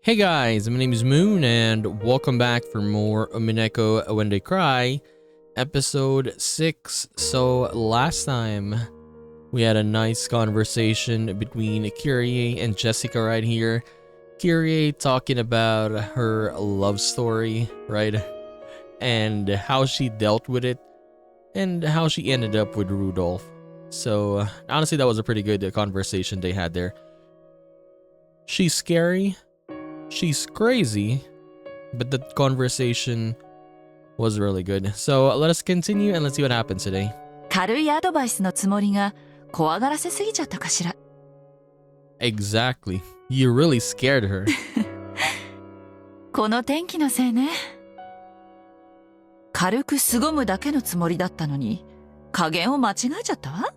Hey guys, my name is Moon and welcome back for more Umineko When They Cry, episode 6. So last time we had a nice conversation between Kyrie and Jessica right here. Kyrie talking about her love story, right? And how she dealt with it and how she ended up with Rudolph. So honestly, that was a pretty good conversation they had there. She's scary. She's crazy, but the conversation was really good. So let us continue and let's see what happens today. 軽いアドバイスのつもりが怖がらせすぎちゃったかしら。 Exactly. You really scared her. この天気のせいね。軽く凄むだけのつもりだったのに加減を間違えちゃったわ。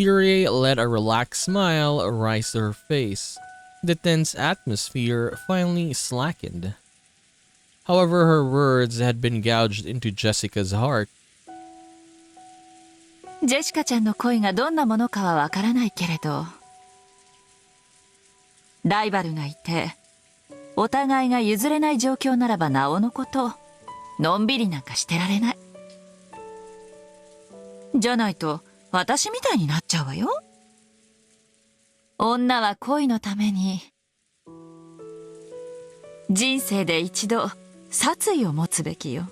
Kyrie let a relaxed smile rise to her face. The tense atmosphere finally slackened. However, her words had been gouged into Jessica's heart. ジェシカちゃんの恋がどんなものかはわからないけれど、ライバルがいてお互いが譲れない状況ならばなおのことのんびりなんかしてられない。じゃないと私みたいになっちゃうわよ。女は恋のために人生で一度殺意を持つべきよ。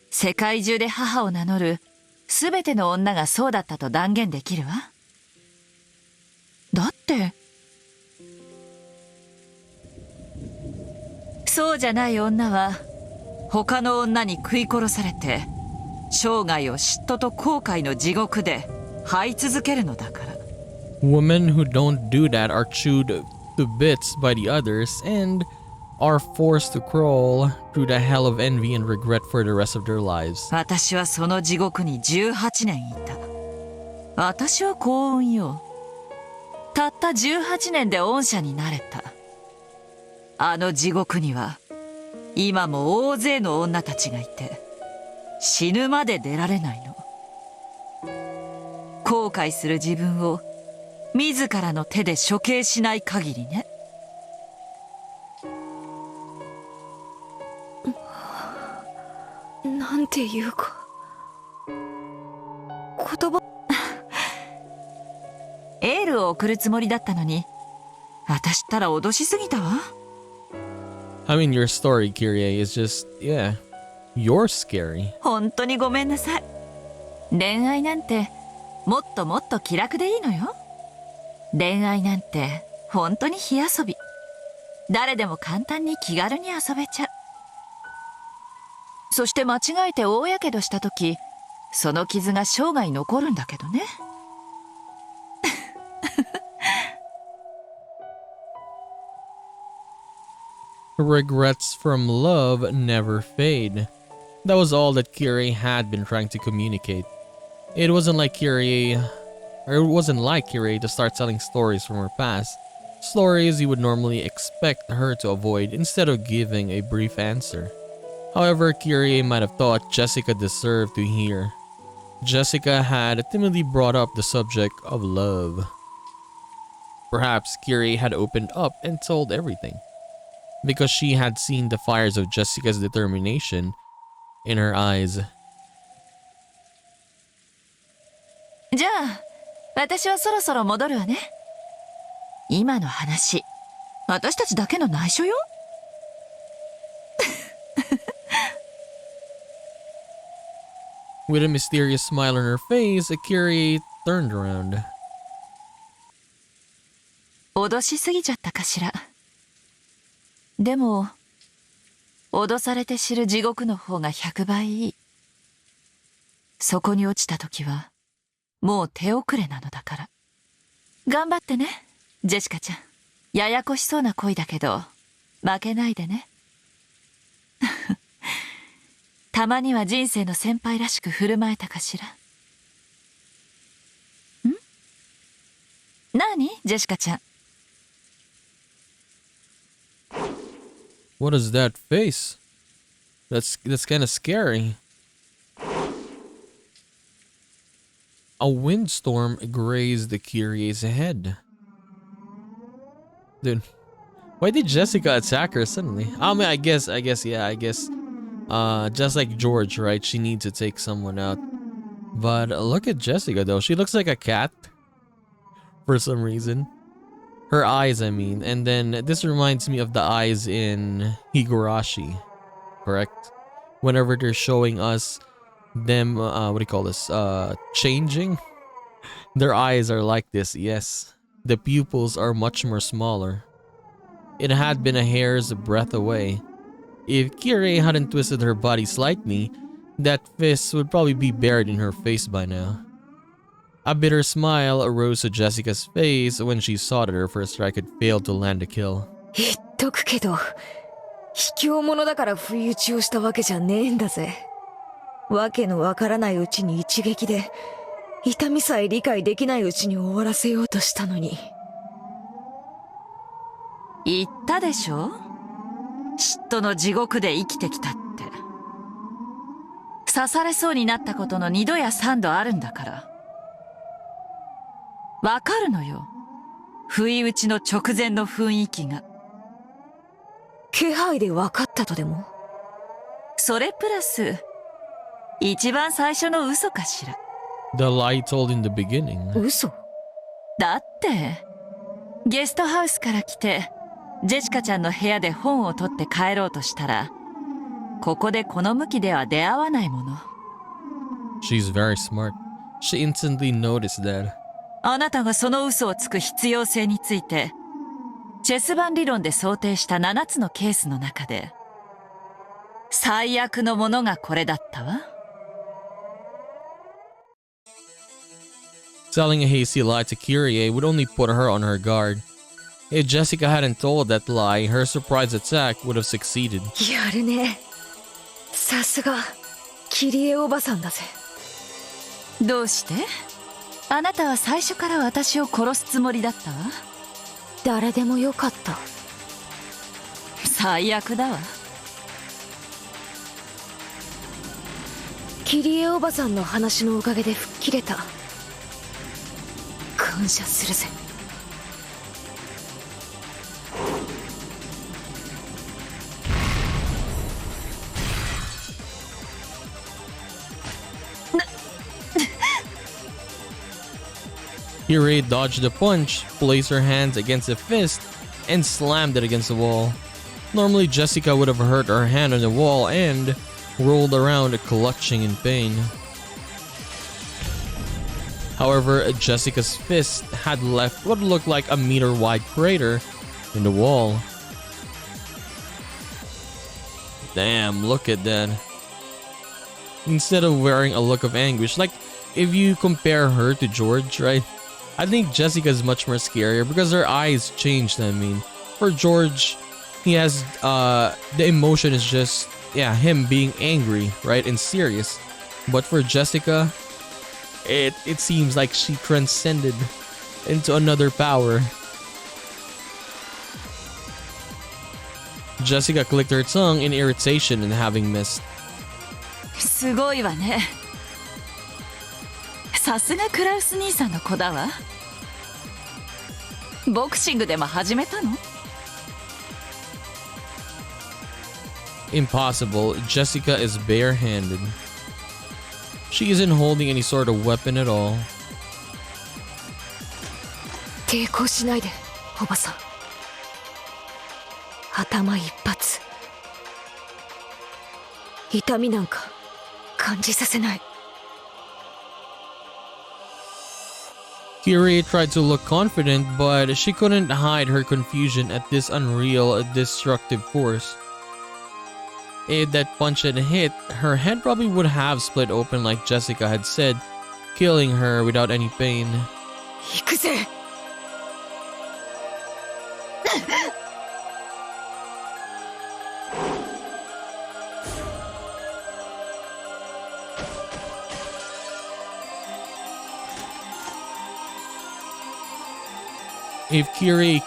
世界中で母を名乗るすべての女がそうだったと断言できるわ。だってそうじゃない女は他の女に食い殺されて生涯を嫉妬と後悔の地獄で這い続けるのだから。 Women who don't do that are chewed to bits by the others and are forced to crawl through the hell of envy and regret for the rest of their lives. 私はその地獄に18年いた。私は幸運よ。たった18年で御社になれた。あの地獄には今も大勢の女たちがいて死ぬまで出られないの。後悔する自分を自らの手で処刑しない限りね。なんていうか言葉エールを送るつもりだったのに私ったら脅しすぎたわ。 I mean, your story, Kyrie, is just, yeah, you're scary. 本当にごめんなさい。恋愛なんてもっともっと気楽でいいのよ。恋愛なんて本当に火遊び。誰でも簡単に気軽に遊べちゃう。そして間違えて大やけどした時その傷が生涯残るんだけどね。Regrets from love never fade. That was all that Kyrie had been trying to communicate. It wasn't like Kyrie to start telling stories from her past. Stories you would normally expect her to avoid instead of giving a brief answer. However, Kyrie might have thought Jessica deserved to hear. Jessica had timidly brought up the subject of love. Perhaps Kyrie had opened up and told everything, because she had seen the fires of Jessica's determination in her eyes. じゃあ私はそろそろ戻るわね。今の話私たちだけの内緒よ。With a mysterious smile on her face, Kyrie turned around. 脅しすぎちゃったかしら。でも脅されて知る地獄の方が100倍いい。そこに落ちた時はもう手遅れなのだから。頑張ってね、ジェシカちゃん。ややこしそうな恋だけど負けないでね。たまには人生の先輩らしく振る舞えたかしら。ん？何？ジェシカちゃん。What is that face? That's kind of scary. A windstorm grazed Kyrie's head. Dude, why did Jessica attack her suddenly? I mean, I guess, just like George, right? She needs to take someone out. But look at Jessica though. She looks like a cat for some reason. Her eyes, I mean. And then this reminds me of the eyes in Higurashi, correct? Whenever they're showing us them, what do you call this? Changing. Their eyes are like this, yes. The pupils are much more smaller. It had been a hair's breadth away. If Kirei hadn't twisted her body slightly, that fist would probably be buried in her face by now. A bitter smile arose to Jessica's face when she saw that her first strike had failed to land a kill. 言っとくけど、卑怯者だから不意打ちをしたわけじゃねえんだぜ。わけのわからないうちに一撃で、痛みさえ理解できないうちに終わらせようとしたのに。言ったでしょ？嫉妬の地獄で生きてきたって。刺されそうになったことの2度や3度あるんだから。わかるのよ。不意打ちの直前の雰囲気が。気配で分かったとでも？それプラス、一番最初の嘘かしら。The lie told in the beginning. 嘘？だって、ゲストハウスから来て、ジェシカちゃんの部屋で本を取って帰ろうとしたら、ここでこの向きでは出会わないもの。She's very smart. She instantly noticed that. あなたがその嘘をつく必要性について、チェス盤理論で想定した7つのケースの中で、最悪のものがこれだったわ。Telling a hasty lie to Kyrie would only put her on her guard. If Jessica hadn't told that lie, her surprise attack would have succeeded. やるね。さすが、キリエおばさんだぜ。どうして？あなたは最初から私を殺すつもりだったわ。誰でもよかった。最悪だわ。キリエおばさんの話のおかげで吹っ切れた。感謝するぜ。Kyrie dodged the punch, placed her hands against the fist, and slammed it against the wall. Normally, Jessica would have hurt her hand on the wall and rolled around clutching in pain. However, Jessica's fist had left what looked like a meter-wide crater in the wall. Damn, look at that. Instead of wearing a look of anguish, like if you compare her to George, right? I think Jessica is much more scarier because her eyes changed. I mean, for George, he has the emotion is just him being angry, right, and serious. But for Jessica, it seems like she transcended into another power. Jessica clicked her tongue in irritation and having missed. すごいわね。さすがクラウス兄さんの子だわ。ボクシングでも始めたの？ Impossible. Jessica is barehanded. She isn't holding any sort of weapon at all. 抵抗しないで、おばさん。頭一発。痛みなんか感じさせない。Kyrie tried to look confident, but she couldn't hide her confusion at this unreal, destructive force. If that punch had hit, her head probably would have split open like Jessica had said, killing her without any pain. 行くぜ。If Kyrie's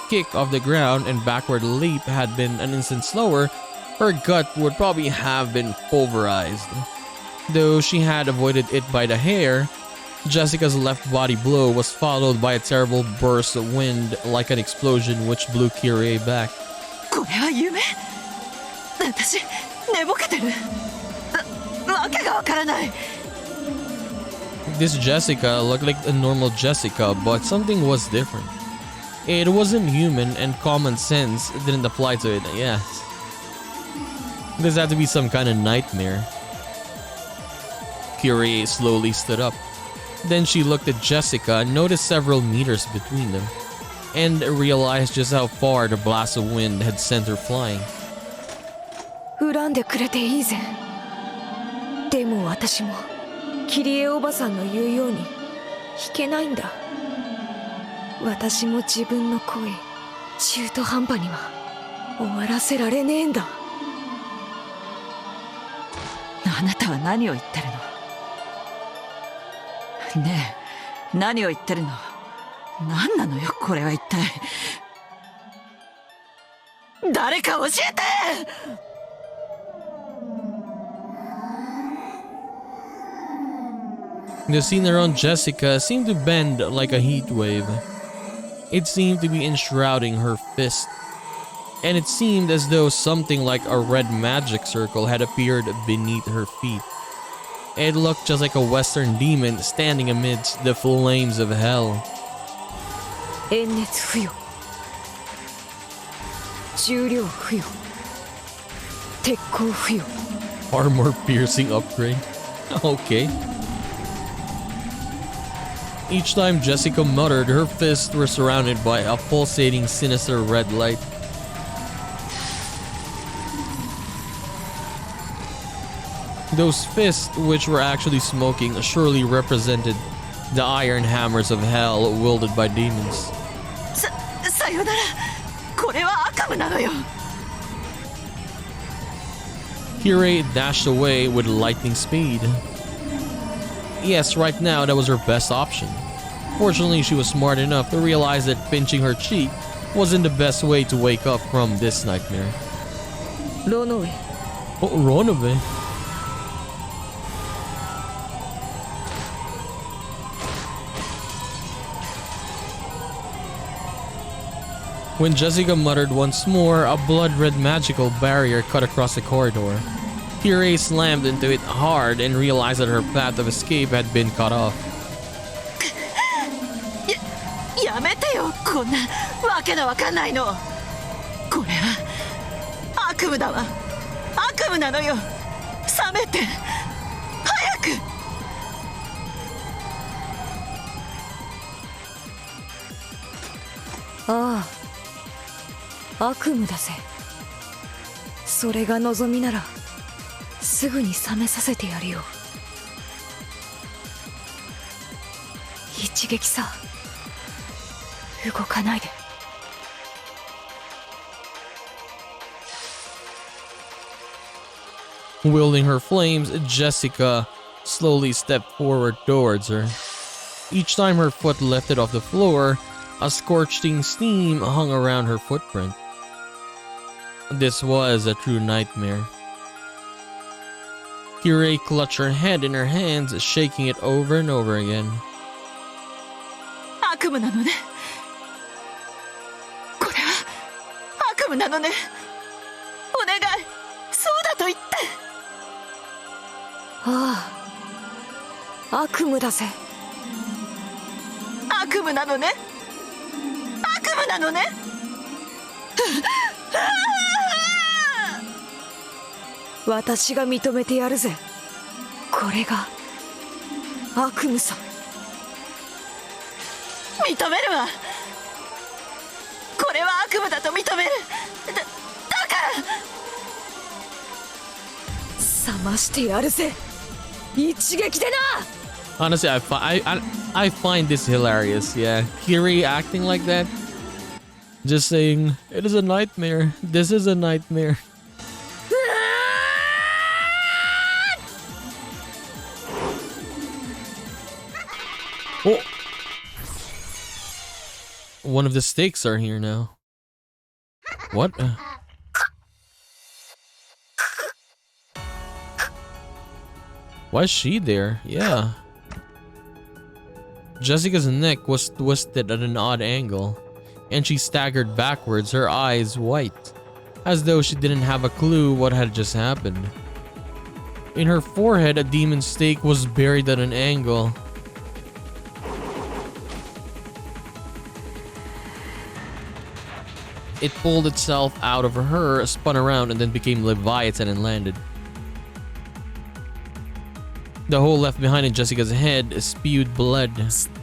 kick off the ground and backward leap had been an instant slower, her gut would probably have been pulverized. Though she had avoided it by the hair, Jessica's left body blow was followed by a terrible burst of wind like an explosion which blew Kyrie back. これは夢？私寝ぼけてる。わけがわからない。 This Jessica looked like a normal Jessica, but something was different. It wasn't human and common sense didn't apply to it, yes. This had to be some kind of nightmare. Kyrie slowly stood up. Then she looked at Jessica and noticed several meters between them, and realized just how far the blast of wind had sent her flying. 恨んでくれていいぜ。でも私もキリエおばさんの言うように弾けないんだ。私も自分の声中途半端には終わらせられねえんだ。あなたは何を言ってるの？ねえ、何を言ってるの？何なのよこれは一体。誰か教えて！ The scene around Jessica seemed to bend like a heat wave. It seemed to be enshrouding her fist, and it seemed as though something like a red magic circle had appeared beneath her feet. It looked just like a western demon standing amidst the flames of hell. 炎熱不要、重量不要、鉄鋼不要。 Armor piercing upgrade. Okay. Each time Jessica muttered, her fists were surrounded by a pulsating, sinister red light. Those fists, which were actually smoking, surely represented the iron hammers of hell wielded by demons. さよなら。これは悪夢なのよ。 Kyrie dashed away with lightning speed. Yes, right now that was her best option. Fortunately, she was smart enough to realize that pinching her cheek wasn't the best way to wake up from this nightmare. ロノウェ、 Oh, run away. When Jessica muttered once more, a blood-red magical barrier cut across the corridor. Kyrie slammed into it hard and realized that her path of escape had been cut off. やめてよ、こんなわけのわかんないの。これは悪夢だわ。悪夢なのよ。覚めて、早く。ああ、悪夢だぜ。それが望みならすぐに覚めさせてやるよ。一撃さ、動かないで。Wielding her flames, Jessica slowly stepped forward towards her. Each time her foot lifted off the floor, a scorching steam hung around her footprint. This was a true nightmare. Kyrie clutched her head in her hands, shaking it over and over again. 悪夢なのね。これは悪夢なのね。お願い、そうだと言って。ああ、悪夢だぜ。悪夢なのね。悪夢なのね。私が認めてやるぜ。これが悪夢さ。認めるわ。これは悪夢だと認める。だから覚ましてやるぜ。一撃でな。 Honestly, I find this hilarious. Yeah, Kyrie acting like that, just saying it is a nightmare. This is a nightmare. Oh, one of the stakes are here now. What? Why is she there? Yeah. Jessica's neck was twisted at an odd angle, and she staggered backwards, her eyes white, as though she didn't have a clue what had just happened. In her forehead, a demon stake was buried at an angle. It pulled itself out of her, spun around, and then became Leviathan and landed. The hole left behind in Jessica's head spewed blood.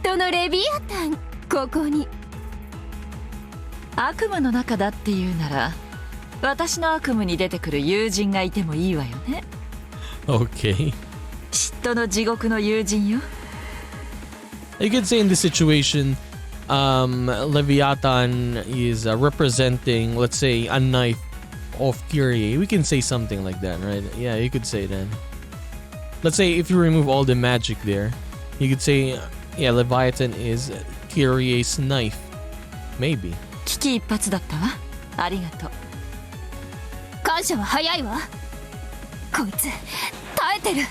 人のレビアタン、ここに。悪夢の中だっていうなら、私の悪夢に出てくる友人がいてもいいわよね。Okay. 嫉妬の地獄の友人よ。You could say in this situation, Leviathan is representing, let's say, a knife of Kyrie. We can say something like that, right? Yeah, you could say that. Let's say if you remove all the magic there, you could say, yeah, Leviathan is Kyrie's knife. Maybe. 危機一髪だったわ。ありがとう。感謝は早いわ。こいつ耐えてる。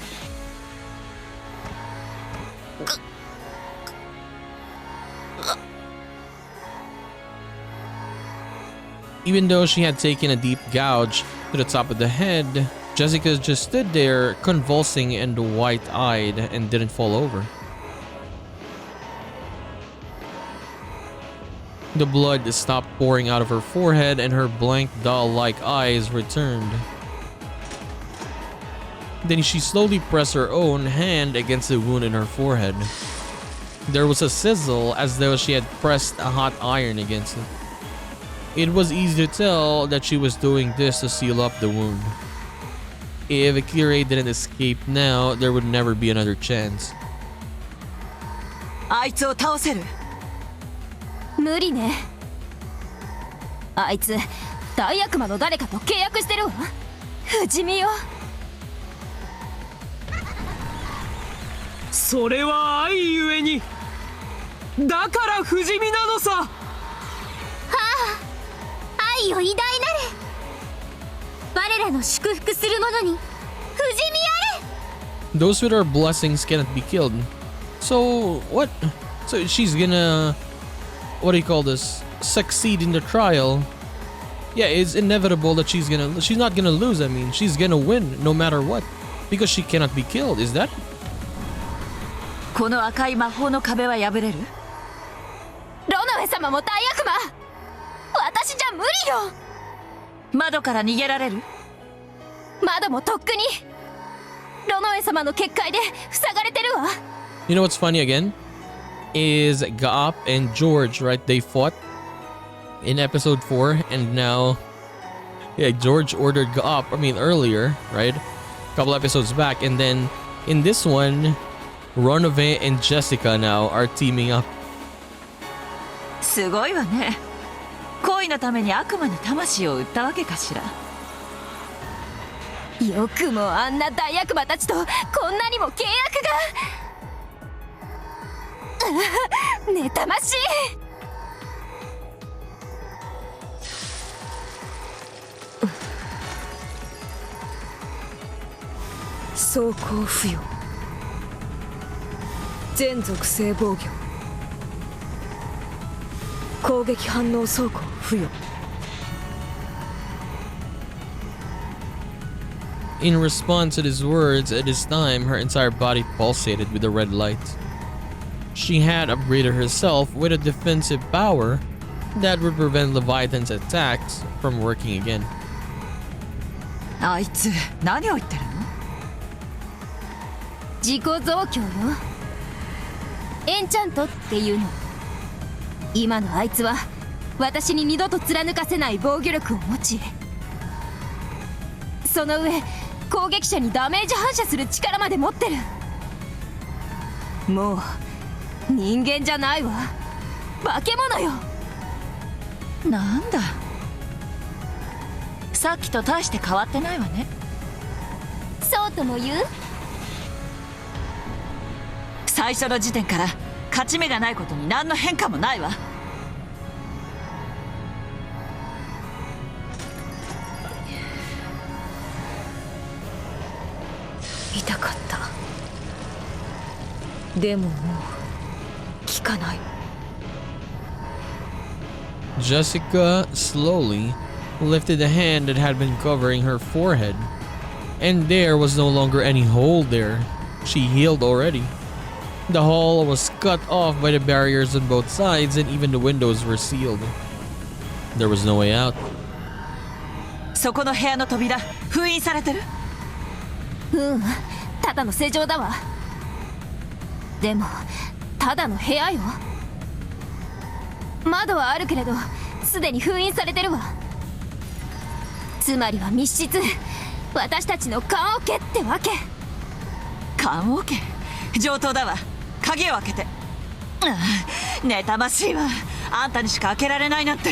Even though she had taken a deep gouge to the top of the head, Jessica just stood there, convulsing and white-eyed, and didn't fall over. The blood stopped pouring out of her forehead, and her blank, doll-like eyes returned. Then she slowly pressed her own hand against the wound in her forehead. There was a sizzle, as though she had pressed a hot iron against it. It was easy to tell that she was doing this to seal up the wound. If Kyrie didn't escape now, there would never be another chance. あいつを倒せる。無理ね。あいつ大悪魔の誰かと契約してるわ。不死身よ。それは愛ゆえに、だから不死身なのさ。はあ、愛よ偉大なれ。我らの祝福する者に不死身あれ。 Those with our blessings cannot be killed. So what? So she's gonna, what do you call this? Succeed in the trial. Yeah, it's inevitable that she's not gonna lose. I mean, she's gonna win no matter what, because she cannot be killed. Is that? この赤い魔法の壁は破れる？ロノエ様も大悪魔。私じゃ無理よ。窓から逃げられる？窓もとっくにロノエ様の結界で塞がれてるわ。You know what's funny again? Is Gaop and George, right? They fought in episode 4, and now, yeah, George ordered Gaop, I mean earlier, right? A couple episodes back, and then in this one, Ronove and Jessica now are teaming up. すごいわね。恋のために悪魔に魂を売ったわけかしら。よくもあんな大悪魔たちとこんなにも契約が。妬ましい。装甲付与、全属性防御、攻撃反応装甲付与。In response to his words, at this time, her entire body pulsated with a red light. She had upgraded herself with a defensive power that would prevent Leviathan's attacks from working again. あいつ何を言ってるの？自己増強よ。エンチャントっていうの。今のあいつは私に二度と貫かせない防御力を持ち、その上攻撃者にダメージ反射する力まで持ってる。もう人間じゃないわ。化け物よ。なんだ、さっきと大して変わってないわね。そうとも言う？最初の時点から勝ち目がないことに何の変化もないわ。痛かった。でももうかない。 Jessica slowly lifted the hand that had been covering her forehead, and there was no longer any hole there. She healed already. The hall was cut off by the barriers on both sides, and even the windows were sealed. There was no way out. そこの部屋の扉封印されてる？ただの施錠だわ。でもただの部屋よ。窓はあるけれどすでに封印されてるわ。つまりは密室、私たちの棺桶ってわけ。棺桶？上等だわ。鍵を開けて。妬ましいわ。あんたにしか開けられないなんて。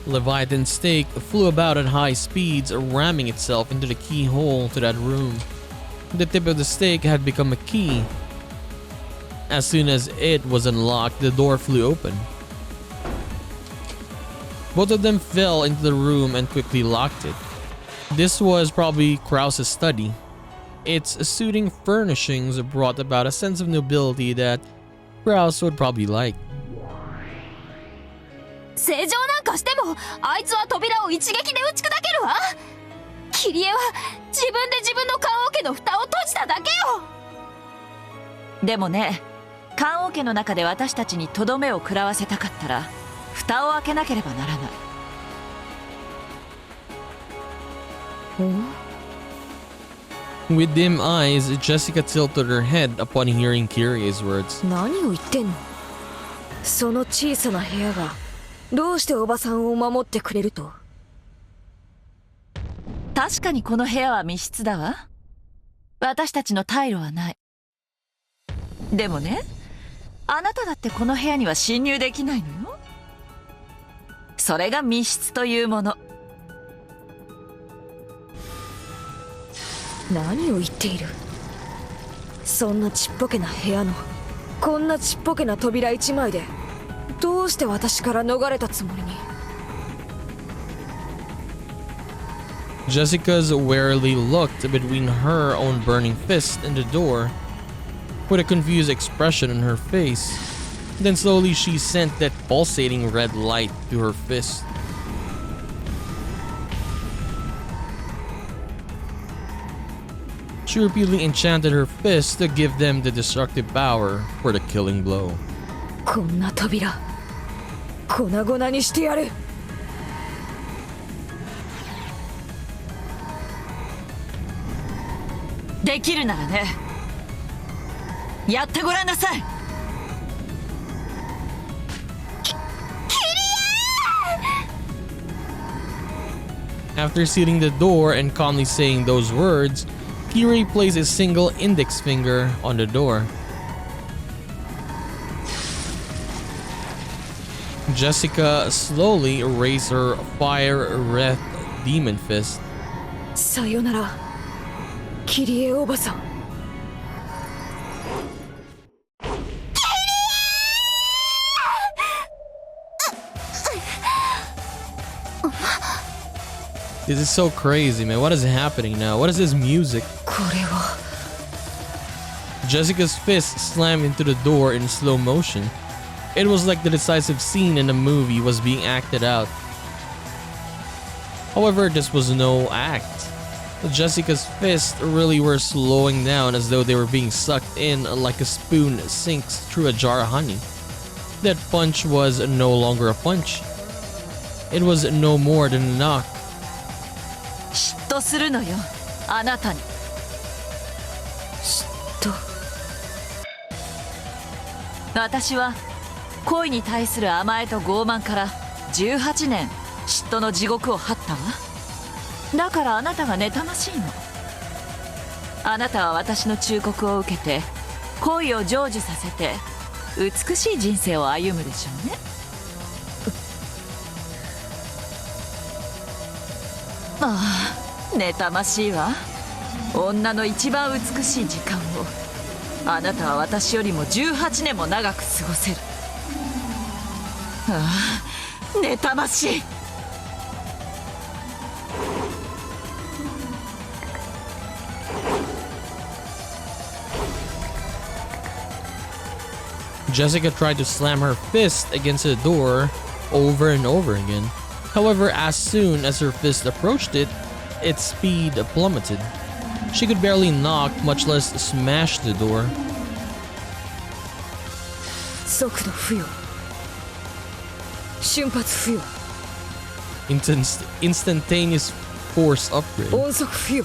Leviathan's stake flew about at high speeds, ramming itself into the keyhole to that room. The tip of the stake had become a key. As soon as it was unlocked, the door flew open. Both of them fell into the room and quickly locked it. This was probably Krause's study. Its suiting furnishings brought about a sense of nobility that Krause would probably like. 施錠なんかしてもあいつは扉を一撃で打ち砕けるわ。キリエは自分で自分の棺桶の蓋を閉じただけよ。でもね、棺桶の中で私たちにとどめを食らわせたかったら蓋を開けなければならない。With dim eyes, Jessica tilted her head upon hearing Kyrie's words. 何を言ってんの？その小さな部屋がどうしておばさんを守ってくれると？確かにこの部屋は密室だわ。私たちの退路はない。でもね、あなただってこの部屋には侵入できないのよ。それが密室というもの。何を言っている？そんなちっぽけな部屋のこんなちっぽけな扉一枚でどうして私から逃れたつもりに？ Jessica's warily looked between her own burning fist and the door, with a confused expression on her face. Then slowly she sent that pulsating red light to her fist. She repeatedly enchanted her fists to give them the destructive power for the killing blow. こんな扉粉々にしてやる。できるならね、やってごらんなさい。After sealing the door and calmly saying those words, Kyrie placed a single index finger on the door. Jessica slowly raised her fire-wreathed demon fist. さよなら、キリエおばさん。This is so crazy, man. What is happening now? What is this music? これは Jessica's fist slammed into the door in slow motion. It was like the decisive scene in a movie was being acted out. However, this was no act. Jessica's fists really were slowing down as though they were being sucked in like a spoon sinks through a jar of honey. That punch was no longer a punch. It was no more than a knock. 嫉妬するのよ、あなたに。と私は恋に対する甘えと傲慢から18年嫉妬の地獄を張ったわ。だからあなたが妬ましいの。あなたは私の忠告を受けて恋を成就させて美しい人生を歩むでしょうね。ああ、妬ましいわ。女の一番美しい時間をあなたは私よりも18年も長く過ごせる。ああ、妬ましい。Jessica tried to slam her fist against the door over and over again. However, as soon as her fist approached it, its speed plummeted. She could barely knock, much less smash the door. 速度付与瞬発付与 Instantaneous force upgrade. 音速付与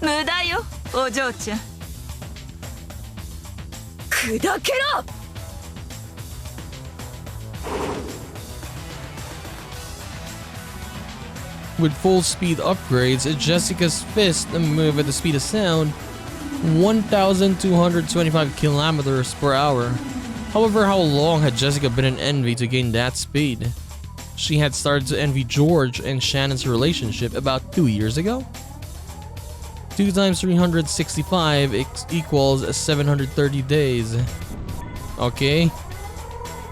無駄よお嬢ちゃん。砕けろ With full speed upgrades, Jessica's fist move at the speed of sound 1,225 kilometers per hour. However, how long had Jessica been in envy to gain that speed? She had started to envy George and Shannon's relationship about 2 years ago? 2 times 365 equals 730 days. Okay.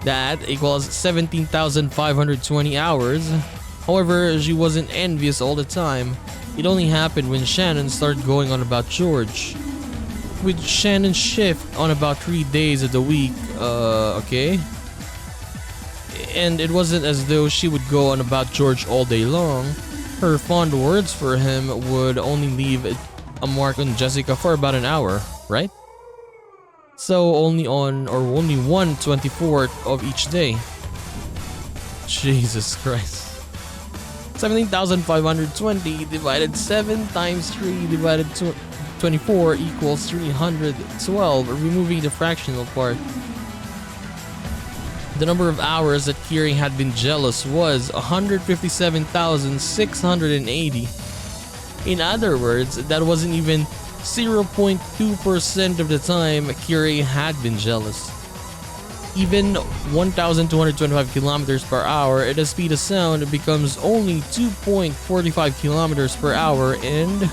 That equals 17,520 hours. However, she wasn't envious all the time. It only happened when Shannon started going on about George. With Shannon's shift on about 3 days of the week, okay. And it wasn't as though she would go on about George all day long. Her fond words for him would only leave a mark on Jessica for about an hour, right? So only 1/24th of each day. Jesus Christ. 17,520 divided 7 times 3 divided 24 equals 312, removing the fractional part. The number of hours that Kiri had been jealous was 157,680. In other words, that wasn't even 0.2% of the time Kiri had been jealous. Even 1,225 kilometers per hour at the speed of sound becomes only 2.45 kilometers per hour and...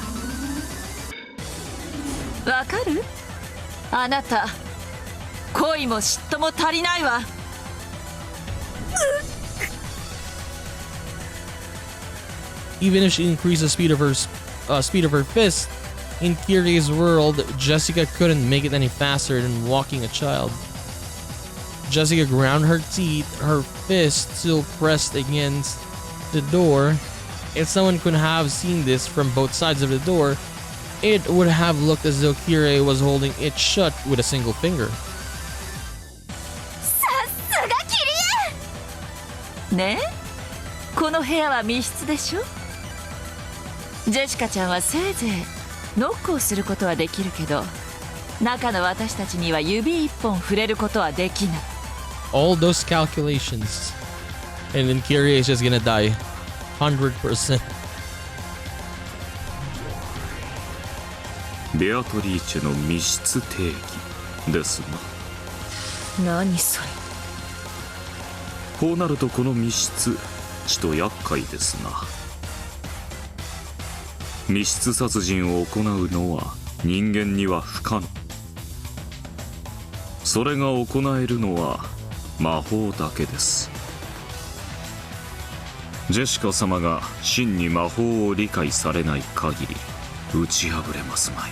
わかる？あなた恋も嫉妬も足りないわ。Even if she increased the speed of her fist, in Kiri's world, Jessica couldn't make it any faster than walking a child. Jessica ground her teeth, her fist still pressed against the door. If someone could have seen this from both sides of the door, it would have looked as though Kiri was holding it shut with a single finger. さすがキリねえ、この部屋は密室でしょ。ジェシカちゃんはせいぜいノックをすることはできるけど、中の私たちには指一本触れることはできない。All those calculations, and then Kiri is just gonna die 100%. ベアトリーチェの密室定義ですな。何それこうなるとこの密室ちと厄介ですな。密室殺人を行うのは人間には不可能。それが行えるのは魔法だけです。ジェシカ様が真に魔法を理解されない限り打ち破れますまい。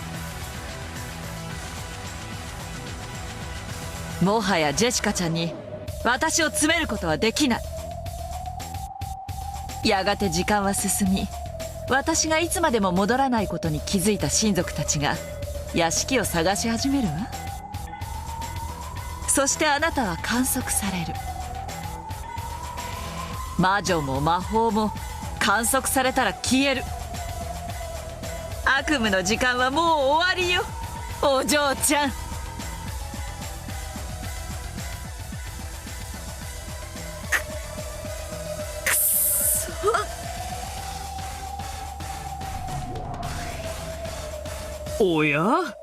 もはやジェシカちゃんに私を詰めることはできない。やがて時間は進み、私がいつまでも戻らないことに気づいた親族たちが屋敷を探し始めるわ。そしてあなたは観測される。魔女も魔法も観測されたら消える。悪夢の時間はもう終わりよ、お嬢ちゃん。おや？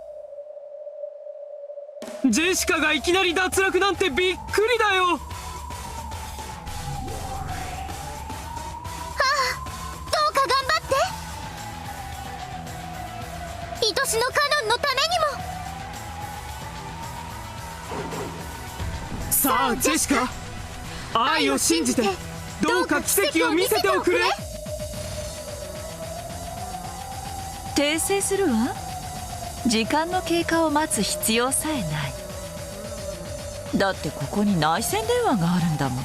ジェシカがいきなり脱落なんてびっくりだよ。どうか頑張って。愛しのカノンのためにも。さあジェシカ、愛を信じてどうか奇跡を見せておくれ。訂正するわ。時間の経過を待つ必要さえない。だってここに内線電話があるんだも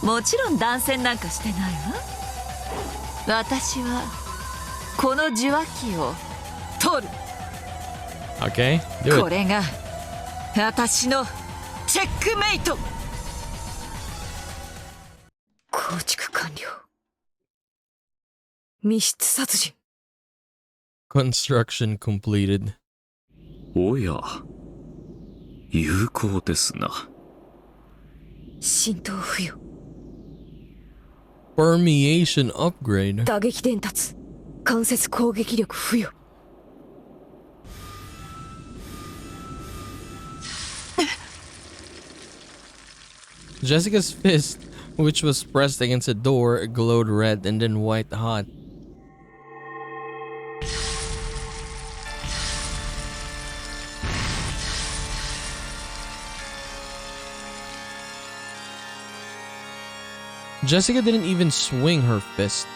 の。もちろん断線なんかしてないわ。私はこの受話器を取る。 Okay, do こ it. れが私のチェックメイト。構築完了。密室殺人。Construction completed. おや、有効ですな。浸透付与。 Permeation upgrade. 打撃伝達。間接攻撃力付与。Jessica's fist, which was pressed against a door, glowed red and then white hot. Jessica didn't even swing her fist.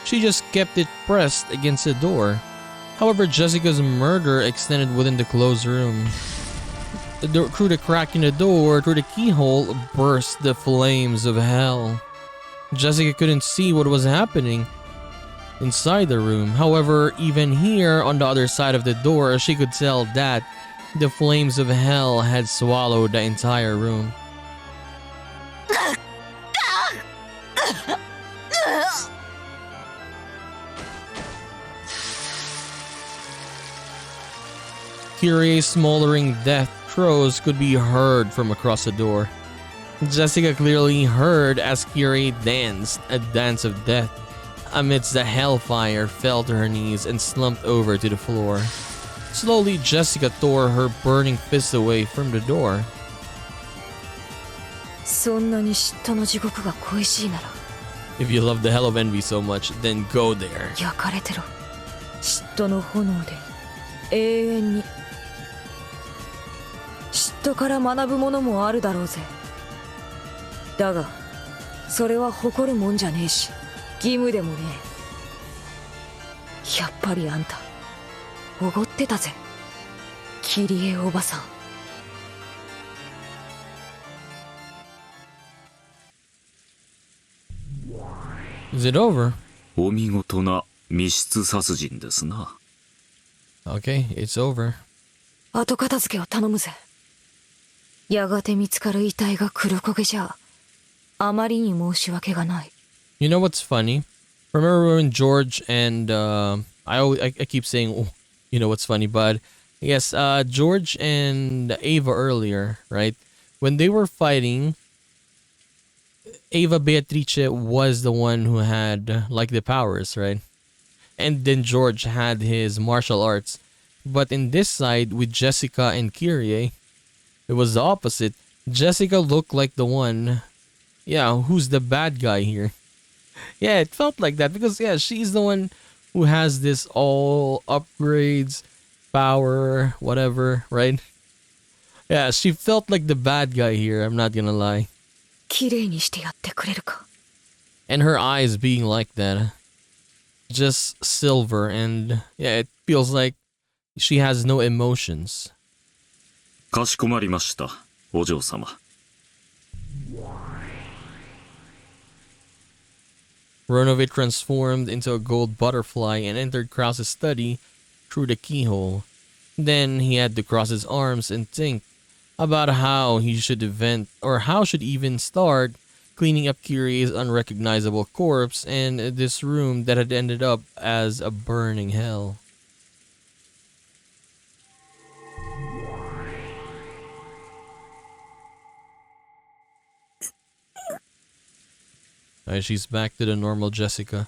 She just kept it pressed against the door. However, Jessica's murder extended within the closed room. Through the crack in the door, through the keyhole, burst the flames of hell. Jessica couldn't see what was happening inside the room. However, even here, on the other side of the door, she could tell that the flames of hell had swallowed the entire room. Kyrie's smoldering death throes could be heard from across the door. Jessica clearly heard as Kyrie danced a dance of death. Amidst the hellfire, fell to her knees and slumped over to the floor. Slowly, Jessica tore her burning fist away from the door. そんなに嫉妬の地獄が恋しいなら If you love the hell of envy so much, then go there. 焼かれてろ。嫉妬の炎で永遠に。嫉妬から学ぶものもあるだろうぜ。だがそれは誇るもんじゃねえし義務でもねえ。やっぱりあんたおごってたぜ、キリエおばさん。 Is it over? お見事な密室殺人ですな。Okay, it's over. 後片付けを頼むぜ。やがて見つかる遺体が黒焦げじゃあまりに申し訳がない。 You know what's funny? Remember when George and I keep saying, oh, you know what's funny, but yes, George and Ava earlier, right? When they were fighting, Ava Beatrice was the one who had like the powers, right? And then George had his martial arts. But in this side with Jessica and Kyrie, it was the opposite. Jessica looked like the one, yeah, who's the bad guy here. Yeah, it felt like that because yeah, she's the one who has this all upgrades, power, whatever, right? Yeah, she felt like the bad guy here, I'm not gonna lie. 綺麗にしてやってくれるか。 And her eyes being like that. Just silver and yeah, it feels like she has no emotions. かしこまりました、お嬢様。Ronovit transformed into a gold butterfly and entered Krause's study through the keyhole. Then he had to cross his arms and think about how he should even start cleaning up Kyrie's unrecognizable corpse and this room that had ended up as a burning hell. Alright, she's back to the normal Jessica.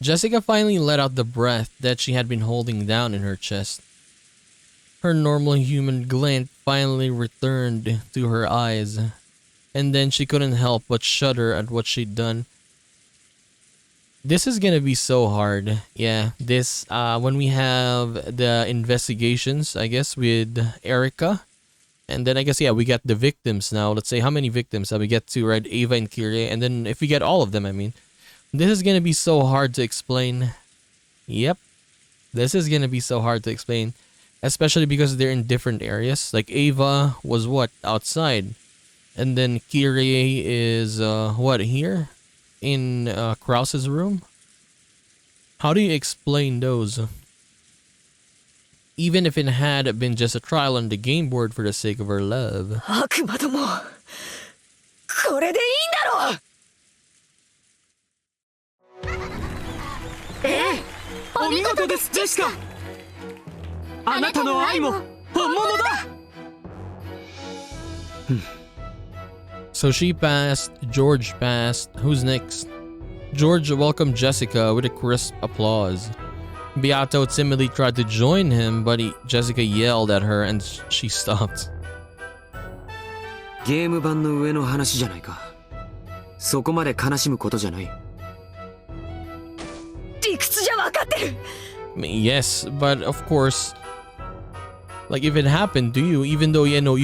Jessica finally let out the breath that she had been holding down in her chest. Her normal human glint finally returned to her eyes, and then she couldn't help but shudder at what she'd done. This is gonna be so hard. Yeah, this, when we have the investigations, I guess, with Erica. And then I guess, yeah, we got the victims now. Let's say how many victims we get to, right? Ava and Kyrie. And then if we get all of them, I mean, This is gonna be so hard to explain. Yep. This is gonna be so hard to explain. Especially because they're in different areas. Like Ava was what? Outside. And then Kyrie is what? Here? In Krause's room? How do you explain those? Even if it had been just a trial on the game board for the sake of her love. 悪魔ども、これでいいんだろう。お見事ですジェシカ。あなたの愛も本物だ。 So she passed, George passed. Who's next? George welcomed Jessica with a crisp applause. Beato timidly tried to join him, but Jessica yelled at her and she stopped. ゲーム版の上の話じゃないか。そこまで悲しむことじゃない。理屈じゃ分かってる。 I mean, yes, but of course, like if it happened to you, even though you know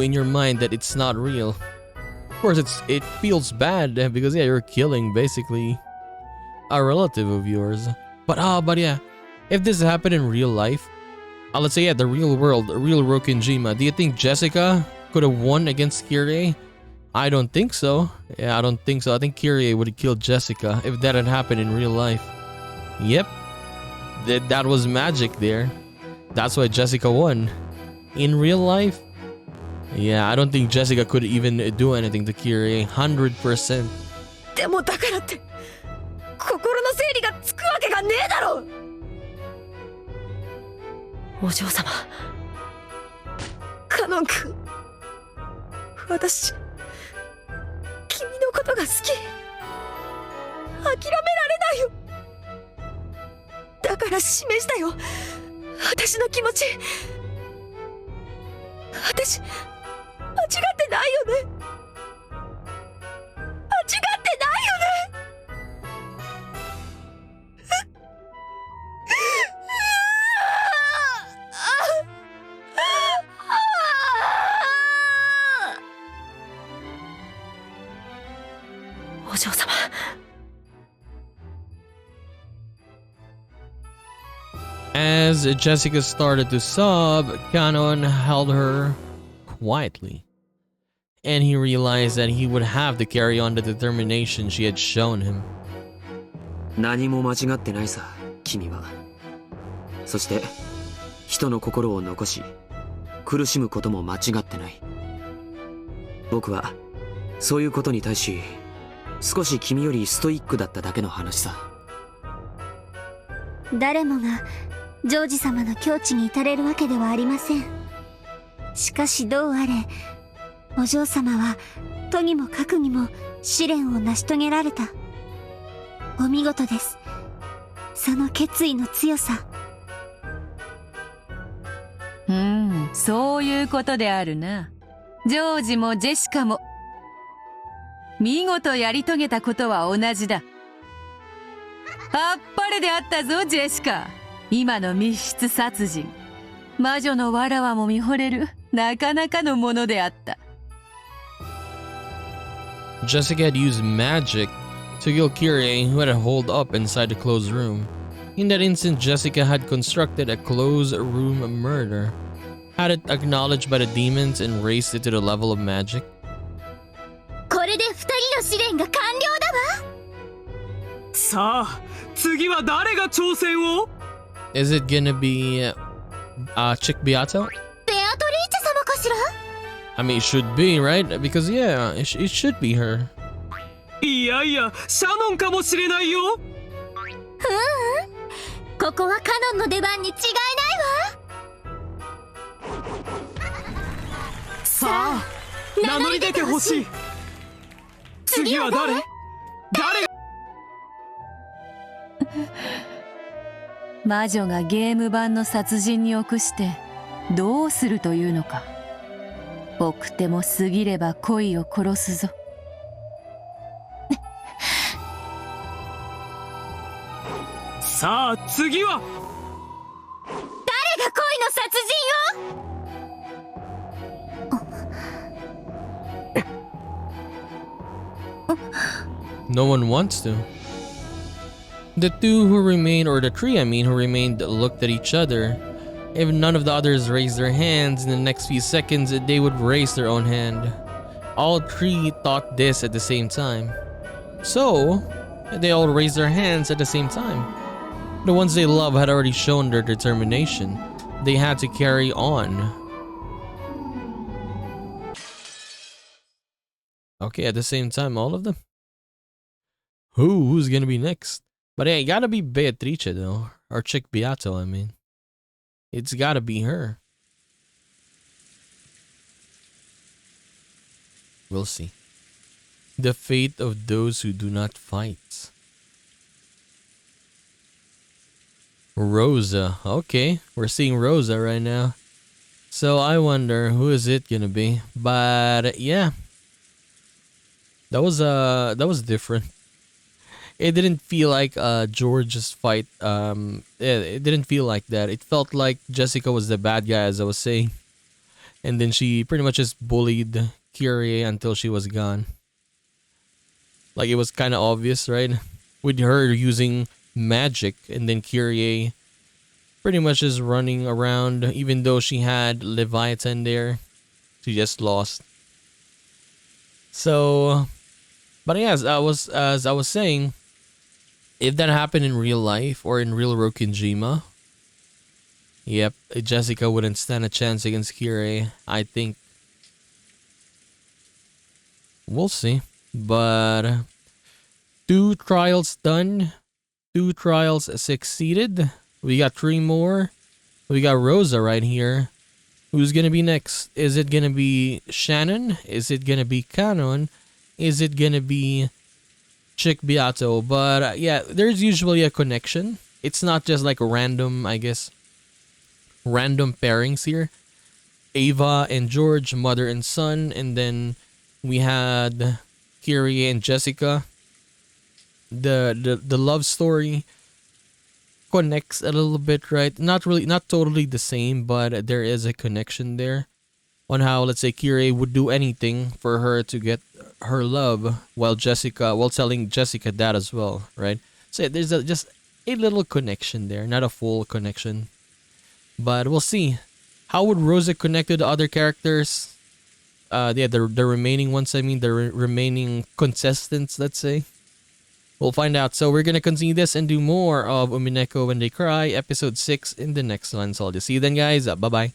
in your mind that it's not real, of course it feels bad because yeah, you're killing basically a relative of yours. But yeah, if this happened in real life, let's say the real world, real Rokinjima, do you think Jessica could have won against Kyrie? I don't think so. Yeah, I don't think so. I think Kyrie would have killed Jessica if that had happened in real life. Yep. That was magic there. That's why Jessica won. In real life? Yeah, I don't think Jessica could even do anything to Kyrie. 100%. でもだからって心の整理がつくわけがねえだろ。お嬢様、カノン君、私君のことが好き。諦められないよ。だから示したよ、私の気持ち。私間違ってないよね。間違ってないよね。お嬢様。As Jessica started to sob, Kanon held her quietly, and he realized that he would have to carry on the determination she had shown him. 何も間違ってないさ、君は。そして人の心を残し苦しむことも間違ってない。僕はそういうことに対し少し君よりストイックだっただけの話さ。誰もがジョージ様の境地に至れるわけではありません。しかしどうあれ、お嬢様はとにもかくにも試練を成し遂げられた。お見事です。その決意の強さ。そういうことであるな。ジョージもジェシカも見事やり遂げたことは同じだ。あっぱれであったぞジェシカ。今の密室殺人、魔女のわらわも見惚れるなかなかのものであった。 Jessica had used magic to kill Kyrie, who had holed up inside the closed room. In that instant, Jessica had constructed a closed room murder, had it acknowledged by the demons and raised it to the level of magic. これで二人の試練が完了だわ。さあ次は誰が挑戦を。 Is it gonna be Chick Beato? ベアトリーチェ様かしら。 I mean, it should be, right? Because yeah, it should be her. いやいやシャノンかもしれないよ。ここはカノンの出番に違いないわ。さあ名乗り出てほしい。次は誰？誰が。魔女がゲーム版の殺人に臆してどうするというのか。奥手も過ぎれば恋を殺すぞ。さあ次は誰が恋の殺人を。 No one wants to. The two who remained, or the three I mean, who remained looked at each other. If none of the others raised their hands, in the next few seconds they would raise their own hand. All three thought this at the same time. So, they all raised their hands at the same time. The ones they love had already shown their determination. They had to carry on. Okay, at the same time, all of them? Who's gonna be next? But hey, it gotta be Beatrice though. Or Chick Beato, I mean. It's gotta be her. We'll see. The fate of those who do not fight. Rosa. Okay, we're seeing Rosa right now. So I wonder who is it gonna be. But yeah. That was different. It didn't feel like George's fight. It didn't feel like that. It felt like Jessica was the bad guy, as I was saying. And then she pretty much just bullied Kyrie until she was gone. Like it was kind of obvious, right? With her using magic and then Kyrie pretty much just running around, even though she had Leviathan there. She just lost. So, but yeah, as I was saying, if that happened in real life or in real Rokujima, yep, Jessica wouldn't stand a chance against Kyrie, I think. We'll see. But 2 trials done. 2 trials succeeded. We got 3 more. We got Rosa right here. Who's gonna be next? Is it gonna be Shannon? Is it gonna be Canon? Is it gonna be Chick Beato? But yeah, there's usually a connection. It's not just like random, I guess, random pairings here. Ava and George, mother and son, and then we had Kyrie and Jessica. The love story connects a little bit, right? Not totally the same, but there is a connection there on how, let's say, Kyrie would do anything for her to get her love, while telling Jessica that as well, right? So there's just a little connection there, not a full connection, but we'll see. How would Rosa connect to the other characters? Yeah, the remaining ones. I mean, the remaining contestants, let's say. We'll find out. So we're gonna continue this and do more of Umineko When They Cry, episode 6 in the next one. So I'll just see you then, guys. Bye bye.